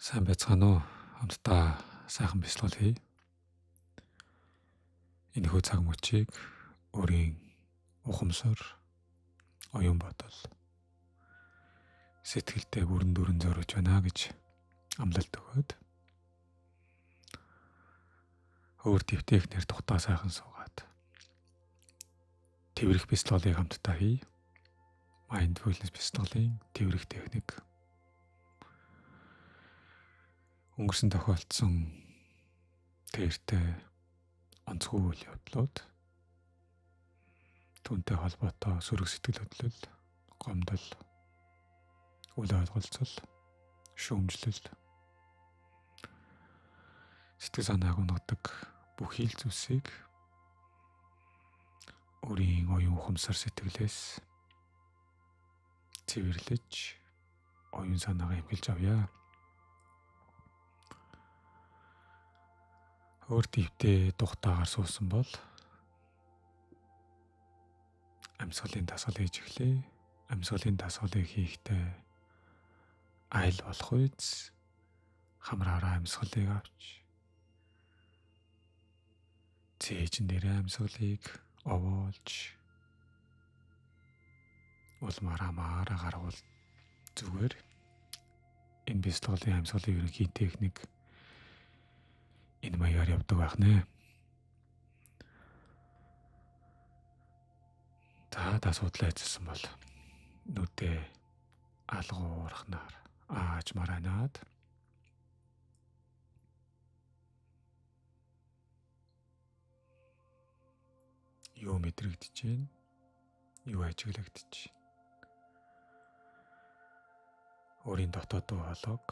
Сайн байцгаана уу? Хамтдаа сайхан бяцлал хий. Энэхүү цаг мөчийг өөрийн ухамсар, оюун бодол, сэтгэлдээ бүрэн дүрэн зориулж байна гэж амлалт өгөөд өөр дэвтэхнэр тухтаа сайхан суугаад тэврэх бяцлалыг хамтдаа хий. Mindfulness бяцлалын тэврэх техник. Өнгөрсөн тохиолдсон тэртээ онцгүй үйл явдлууд, түүнтэй холбоотой сөрөг сэтгэл хөдлөл, гомдол, үл ойлголцол, шүүмжлэл, сэтгэл санааг унагадаг бүх хил зүйлсийг өөрийн оюун ухамсар сэтгэлээс цэвэрлэж оюун санаагаа эмхэлж авъя. Өөр дэвтээ тухтаагаар суусан бол амьсгалын дасгал хийж эхлэе. Амьсгалын дасгалыг хийхдээ айл болох үйс хамраараа амьсгалыг авч цээжин дээрээ амьсгалыг овоолж улмаараа маараа гаргуул зүгээр энэ бяцлаглалын амьсгалын ерөнхий техник энэ маягаар явдаг байх нэ. Та асуудал айцсан бол нүдээ алгуурхнаар ааж мараанаад юу мэдрэгдэж байна? Юу ажиглагдаж байна? Өөрийн дотоод дуу хоолойг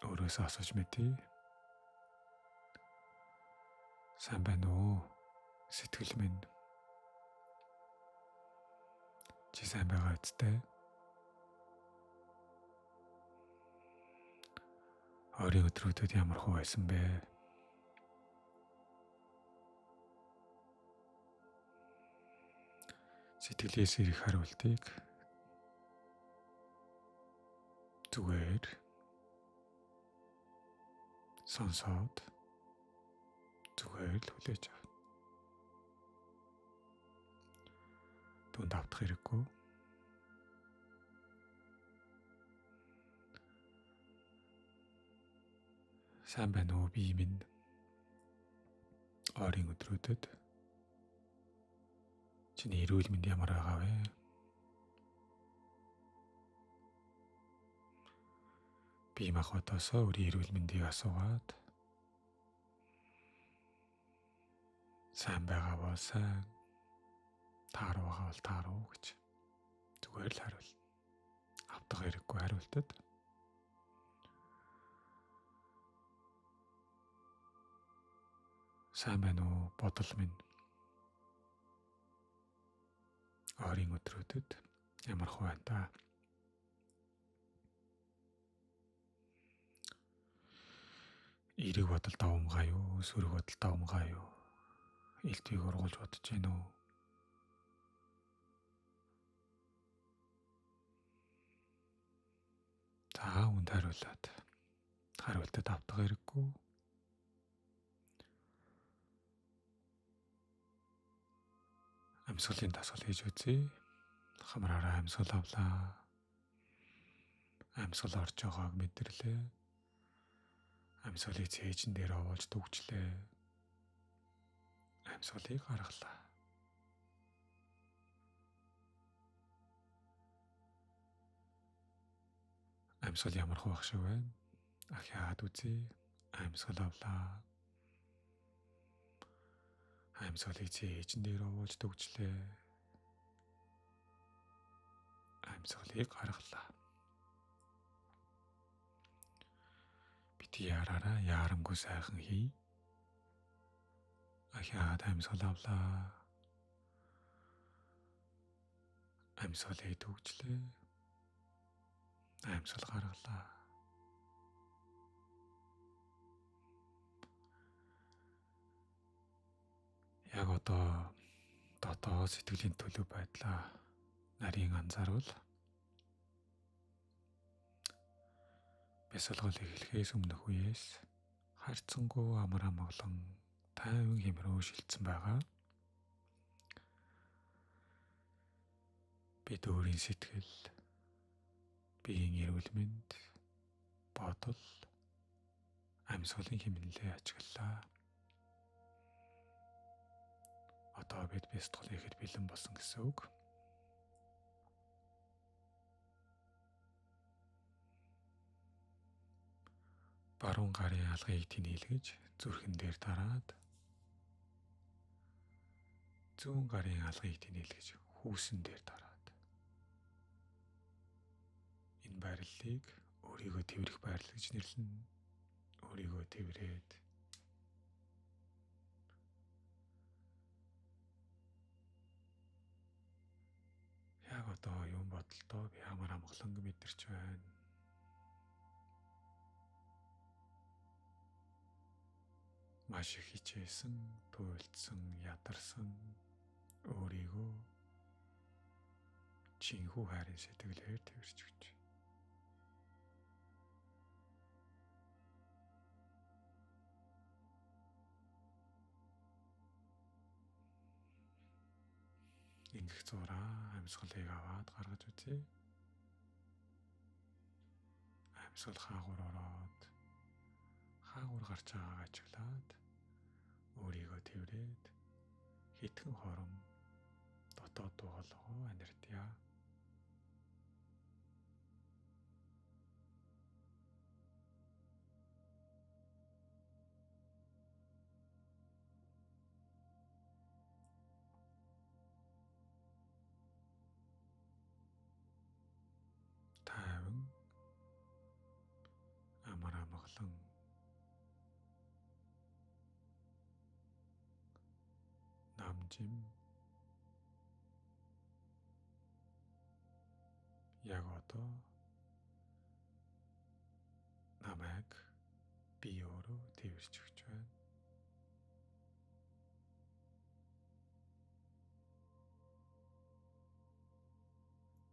өөрөөсөө асууж мэдээ. Сайн байна уу? Сэтгэл минь чи сайн байгаа үстэй? Оройн өдрүүдэд ямар хөө байсан бэ? Сэтгэлээс ирэх хариултыг зүгээр сонсоод зүгээр л хүлээж ав. Түүнд автах хэрэггүй. Сайн байна уу бие минь? Оройн өдрүүдэд чиний эрүүл мэнд ямар байгаа вэ? Бие махбодоосоо өөрийн эрүүл мэндийг асуугаад сайн байгаа бол сайн, тааруу байгаа бол тааруу гэж зүгээр л хариул. Автах хэрэггүй хариултад. Сайн байна уу бодол минь? Оройн өдрүүдэд ямар хөө байна та? Эерэг бодол давмгай юу? Сөрөг бодол давмгай юу? Илтвийг ургуулж бодож гин үү? За үнд хариулаад хариултад автах хэрэггүй. Амьсгалын дасгал хийж үзье. Хамраараа амьсгал авлаа. Амьсгал орж байгааг мэдэрлээ. Амьсгалыг цээжин дээр овоолж дүүжлээ. Амьсгалыг гаргалаа. Амьсгал ямар хөө шиг байна? Ахиад үзье. Амьсгал авлаа. Амьсгалыг цээжин дээр овоолж дүүжлээ. Амьсгалыг гаргалаа. Бити яраараа яарамгүй сайхан хий. Ахиад амьсгал авлаа. Амьсгалыг дүүжлээ. Амьсгал гаргалаа. Яг одоо дотоод сэтгэлийн төлөв байдлаа нарийн анзааруул. бясалгал эхлэхээс өмнөх үеэс харьцангуй амар амгалан тайван хэмрүү шилжсэн байгаа. Бид өөрийн сэтгэл, биеийн эрүүл мэнд, бодол, амьсгалын хэмнэлээ ажиглалаа. Одоо бид бясалгал хийхэд бэлэн болсон гэсэн үг. Баруун гарын алгыг тэнэлгэж зүрхэн дээр дараад, зүүн гарын алгыг тэнэлгэж хүүсэн дээр дараад. Энэ байрлалыг өөрийгөө тэврэх байрлал гэж нэрлэнэ. Өөрийгөө тэврээд яг одоо юм бодолтой би амар амгалан мэдэрч байна. Маш их хичээсэн, туйлдсан, ядарсан өөрийгөө чинхүү хайрын сэтгэлээр тэрч өгч. Ингэх зураа амьсгалыг аваад гаргаж үзье. Амьсгал хаагур ороод хаагур гарч байгааг ажиглаад өөрийгөө тэврээд хитгэн хором дотоод дуугалгоо анирдъя. Тайван амар амгалан намжим яг одоо намайг би өөрөө тэрч өгч байна.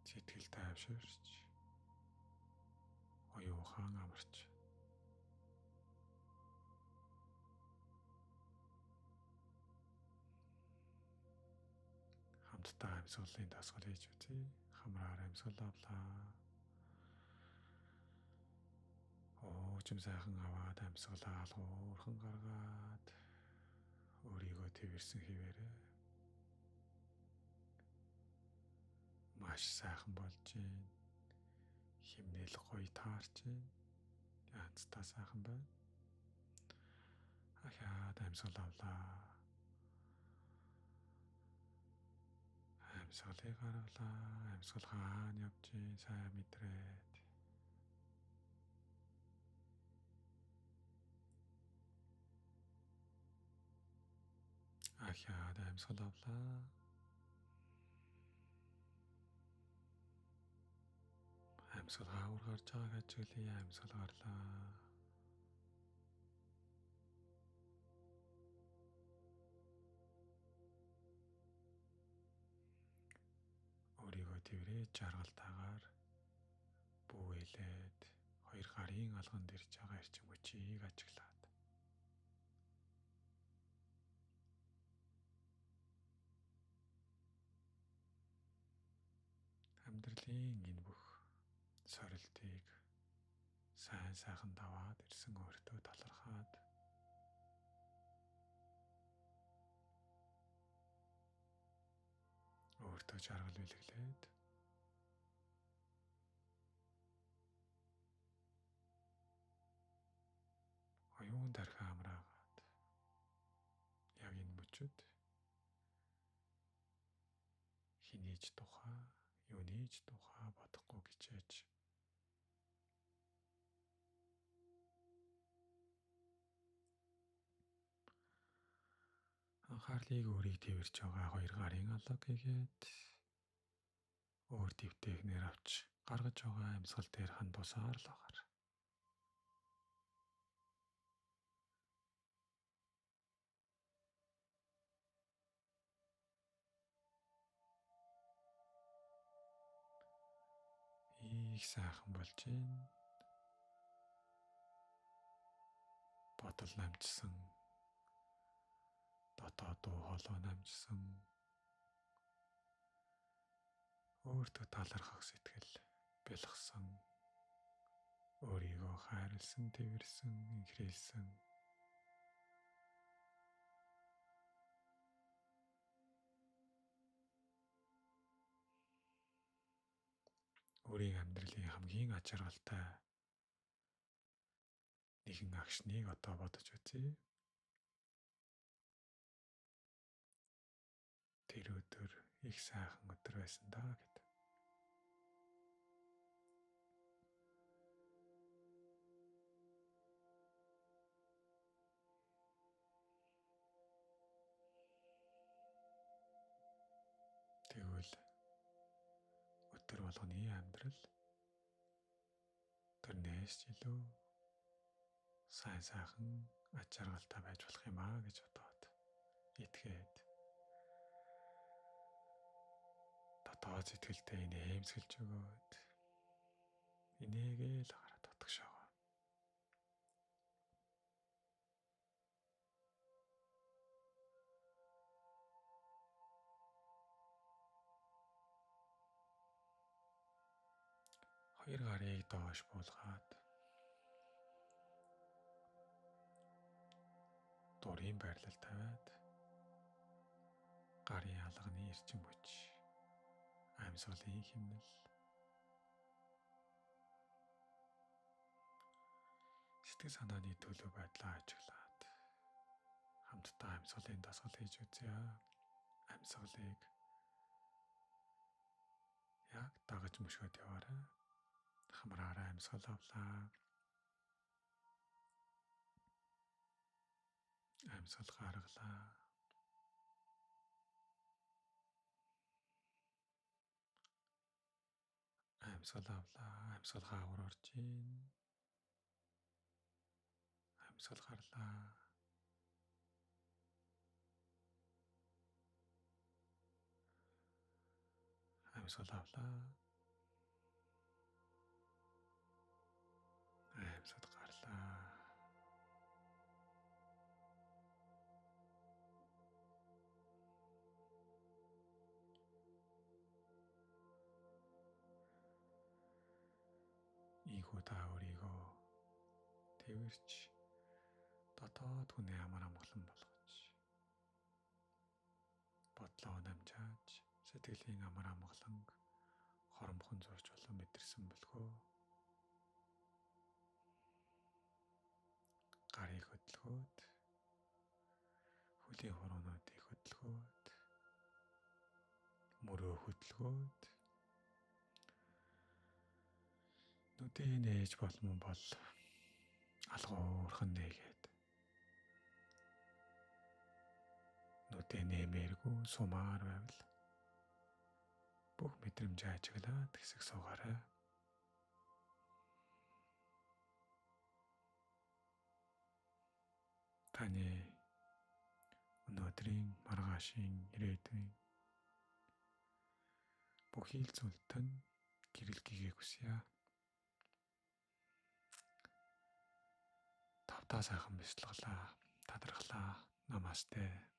Сэтгэл тайвширч, оюухан амарч. Хамтдаа амьсгалын дасгал хийж үзье. Хамраар амьсгал авлаа. Чим сайхан аваад амьсгалаа алгуурхан гаргаад өөрийгөө тэрсэн хിവэрэ. Маш сайхан болж байна. Химнэл гоё таарч байна. Янзтай сайхан байна. Ахаад амьсгал авлаа. Амьсгалыг гаргалаа. Амьсгал хаана явж байна сайн мэдрээд. Ахаад амьсгал авлаа. Амьсгал хаагур гарч байгааг ажиглая. Амьсгал гарлаа. Өөрийгөө тэрвэрээ жаргалтайгаар бүүэлээд хоёр гарын алган дэрж байгаа эрчим хүчийг ажиглаад. Амьдралын энэ бүх сорилтыг сайн сайхан даваад ирсэн өөртөө талархаад өөртөө жаргал бэлгэлээд оюун дархаа амраагаад яг энэ мөчөд хинээж тухай, юунээж тухай бодохгүй гिचээж анхаарлыг өөрийг тэрч байгаа хоёр гарын алга хийгээд өөр дэвтээгнэр авч гаргаж байгаа амьсгал дээр хандуусаар л агаар. Их сайхан болж байна. бодол намжсан, дотоод дуу хоолой намжсан, өөртөө талархах сэтгэл бэлгсэн, өөрийгөө хайрлсан, тэрсэн, инхрийлсэн. Өөрийн амьдралын хамгийн ач жаргалтай нэгэн агшныг одоо бодож үзье. Тэр өдөр их сайхан өдөр байсан даа гэд. Тэгвэл өдөр болгоны амьдрал тэрнээс илүү сайн сайхан ач жаргалтай байж болох юм аа гэж бодоод итгээд дотоод сэтгэлдээ инээмсэглэж өгөөд инээгээл хараад утгашаа. Хоёр гарыг доош буулгаад дурын байрлал тавиад гарын алганы эрчим хүч, амьсгалын хэмнэл, сэтгэл санааны төлөв байдлаа ажиглаад хамтдаа амьсгалын дасгал хийж үзье. Амьсгалыг яг дагаж мөшгөөд яваарай. Хамраараа амьсгал авлаа. Амьсгал гаргалаа. Амьсгал авлаа. Амьсгал хаагур орж ийн. Амьсгал гарлаа. Амьсгал авлаа. Амьсгал гарлаа. Ийхүү та өөрийгөө тэрч дотоод хүнээ амар амгалан болгож бодлоо намжааж сэтгэлийн амар амгаланг хоромхон зурж болон мэдэрсэн бөлгөө. Гарыг хөдөлгөөд, хөлийн хуруунуудыг хөдөлгөөд, мөрөө хөдөлгөөд, нүдээ нээж болмон бол алгуурхан нээгээд нүдээ нэмээргүй сумаар байвал бүх мэдрэмж ажиглаад хэсэг суугаарай. Таны өнөөдрийн маргаашийн ирээдүйн бүхий л зүйлтэн гэрэлгийгээ хүсье. Тавтаа сайхан бяцлаглаа, тадархлаа. Намасте.